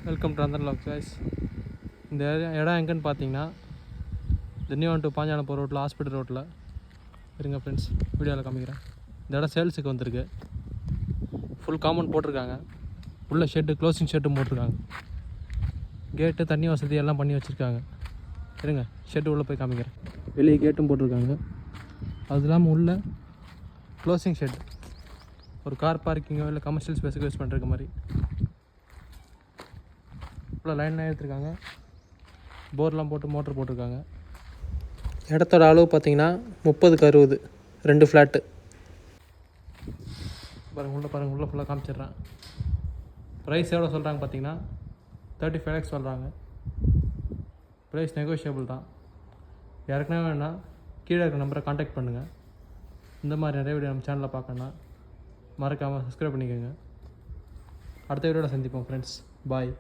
Welcome to அந்த lock guys. இந்த இடம் எங்கன்னு பார்த்தீங்கன்னா திண்டிவனம் டு பாஞ்சாலம் போகிற ரோட்டில் ஹாஸ்பிட்டல் ரோட்டில் இருங்க ஃப்ரெண்ட்ஸ். வீடியோவில் காமிக்கிறேன். இந்த இடம் சேல்ஸுக்கு வந்திருக்கு. ஃபுல் காம்பவுண்ட் போட்டிருக்காங்க. உள்ள ஷெட்டு க்ளோசிங் ஷெட்டும் போட்டிருக்காங்க. கேட்டு தண்ணி வசதி எல்லாம் பண்ணி வச்சுருக்காங்க. இருங்க ஷெட்டு உள்ளே போய் காமிக்கிறேன். வெளியே கேட்டும் போட்டிருக்காங்க. அது இல்லாமல் உள்ள க்ளோசிங் ஷெட் ஒரு கார் பார்க்கிங்கோ இல்லை கமர்ஷியல் ஸ்பேஸுக்கு யூஸ் பண்ணுற மாதிரி இவ்வளோ லைன்லாம் எடுத்துருக்காங்க. போர்லாம் போட்டு மோட்டர் போட்டிருக்காங்க. இடத்தோட அளவு பார்த்திங்கன்னா 30x60 2 ஃப்ளாட்டு. பாருங்கள் உள்ளே ஃபுல்லாக காமிச்சிட்றேன். ப்ரைஸ் எவ்வளோ சொல்கிறாங்க பார்த்தீங்கன்னா 35 lakhs சொல்கிறாங்க. ப்ரைஸ் நெகோஷியபிள் தான். யாருக்குன்னா வேணுன்னா கீழே இருக்கிற நம்பரை காண்டாக்ட் பண்ணுங்கள். இந்த மாதிரி நிறைய வீடியோ நம்ம சேனலில் பார்க்கணுன்னா மறக்காமல் சப்ஸ்கிரைப் பண்ணிக்கோங்க. அடுத்த வீடியோவில் சந்திப்போம் ஃப்ரெண்ட்ஸ். பாய்.